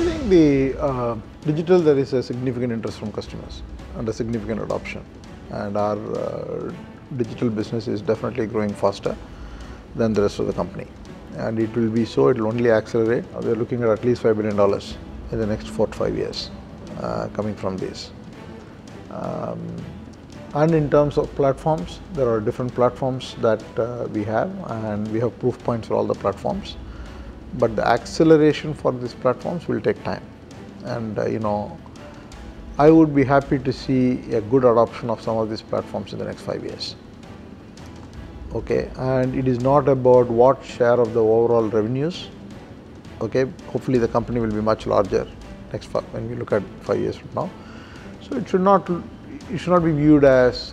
think the digital, there is a significant interest from customers and a significant adoption, and our digital business is definitely growing faster than the rest of the company, and it will be so. It will only accelerate. We are looking at least $5 billion in the next 4 to 5 years coming from this. And in terms of platforms, there are different platforms that we have, and we have proof points for all the platforms. But the acceleration for these platforms will take time, and I would be happy to see a good adoption of some of these platforms in the next 5 years. Okay, and it is not about what share of the overall revenues. Okay, hopefully the company will be much larger when we look at 5 years from now. So it should not be viewed as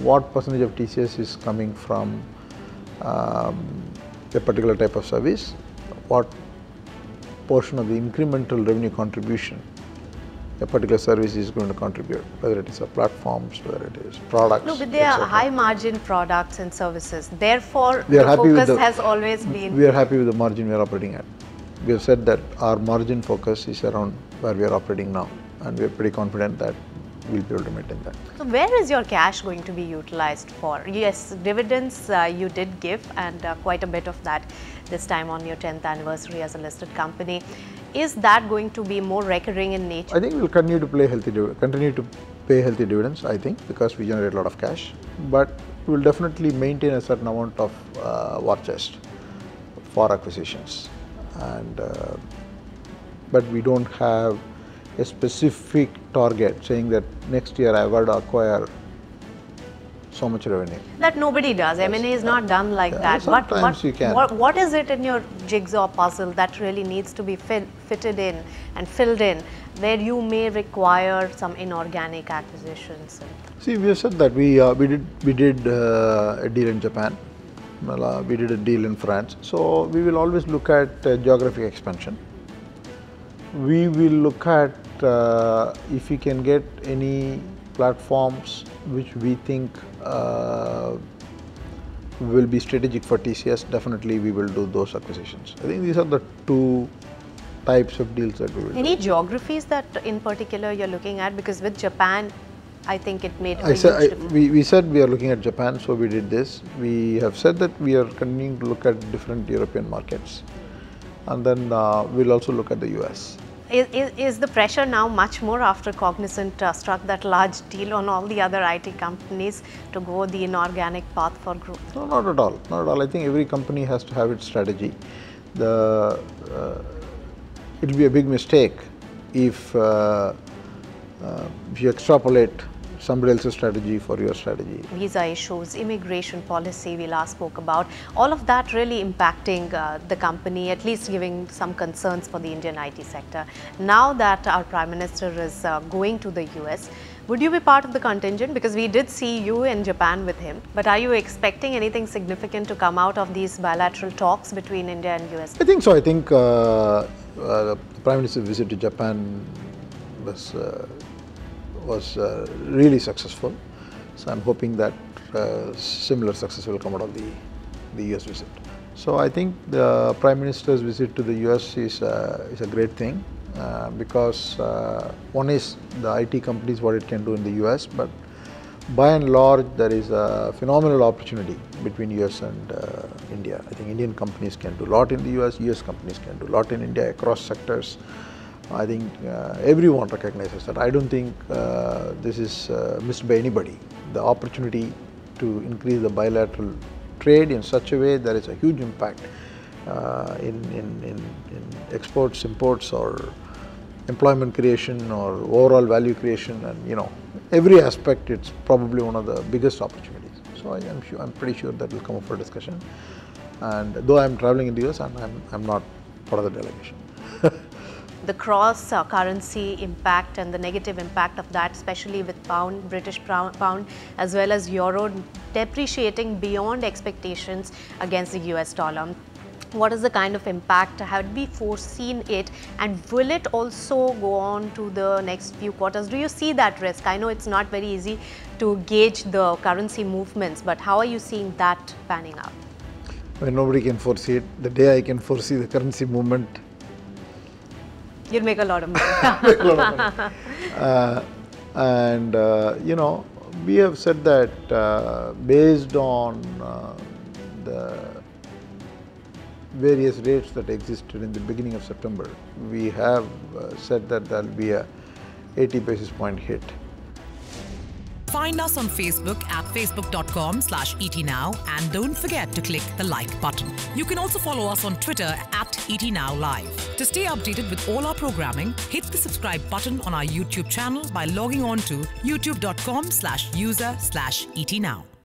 what percentage of TCS is coming from a particular type of service, what portion of the incremental revenue contribution a particular service is going to contribute, whether it is a platforms, whether it is products. No, but they are high margin products and services. Therefore, the focus has always been. We are happy with the margin we are operating at. We have said that our margin focus is around where we are operating now, and we are pretty confident that we'll be able to maintain that. So where is your cash going to be utilized for? Yes, dividends you did give, and quite a bit of that this time on your 10th anniversary as a listed company. Is that going to be more recurring in nature? I think we'll continue to pay healthy dividends, I think, because we generate a lot of cash. But we'll definitely maintain a certain amount of war chest for acquisitions. And but we don't have a specific target saying that next year I've got to acquire so much revenue. That nobody does. Yes. M&A is not done like that. Sometimes you can. What is it in your jigsaw puzzle that really needs to be fitted in and filled in, where you may require some inorganic acquisitions? See, we have said that we did a deal in Japan. We did a deal in France. So we will always look at geographic expansion. We will look at if we can get any platforms which we think will be strategic for TCS. Definitely we will do those acquisitions. I think these are the two types of deals that we will do. Any geographies that in particular you're looking at? Because with Japan, I think it made a huge difference. We said we are looking at Japan, so we did this. We have said that we are continuing to look at different European markets, and then we'll also look at the US. Is the pressure now much more after Cognizant struck that large deal on all the other IT companies to go the inorganic path for growth? No, not at all. Not at all. I think every company has to have its strategy. It will be a big mistake if you extrapolate somebody else's strategy for your strategy. Visa issues, immigration policy we last spoke about, all of that really impacting the company, at least giving some concerns for the Indian IT sector. Now that our Prime Minister is going to the US, would you be part of the contingent? Because we did see you in Japan with him, but are you expecting anything significant to come out of these bilateral talks between India and US? I think so. I think the Prime Minister's visit to Japan was really successful. So I'm hoping that similar success will come out of the US visit. So I think the Prime Minister's visit to the US is a great thing because one is the IT companies, what it can do in the US, but by and large there is a phenomenal opportunity between US and India. I think Indian companies can do a lot in the US companies can do a lot in India across sectors. I think everyone recognizes that. I don't think this is missed by anybody. The opportunity to increase the bilateral trade in such a way there is a huge impact in exports, imports, or employment creation, or overall value creation, and every aspect. It's probably one of the biggest opportunities. So I'm pretty sure that will come up for discussion. And though I'm traveling in the US, I'm not part of the delegation. The cross currency impact and the negative impact of that, especially with pound, British pound, as well as euro depreciating beyond expectations against the US dollar. What is the kind of impact? Have we foreseen it, and will it also go on to the next few quarters? Do you see that risk? I know it's not very easy to gauge the currency movements, but how are you seeing that panning out? Well, nobody can foresee it. The day I can foresee the currency movement, You'll make a lot of money. Make a lot of money. And you know, we have said that based on the various rates that existed in the beginning of September, we have said that there will be a 80 basis point hit. Find us on Facebook at facebook.com/ETNow and don't forget to click the like button. You can also follow us on Twitter at ETNowLive. To stay updated with all our programming, hit the subscribe button on our YouTube channel by logging on to youtube.com/user/ETNow.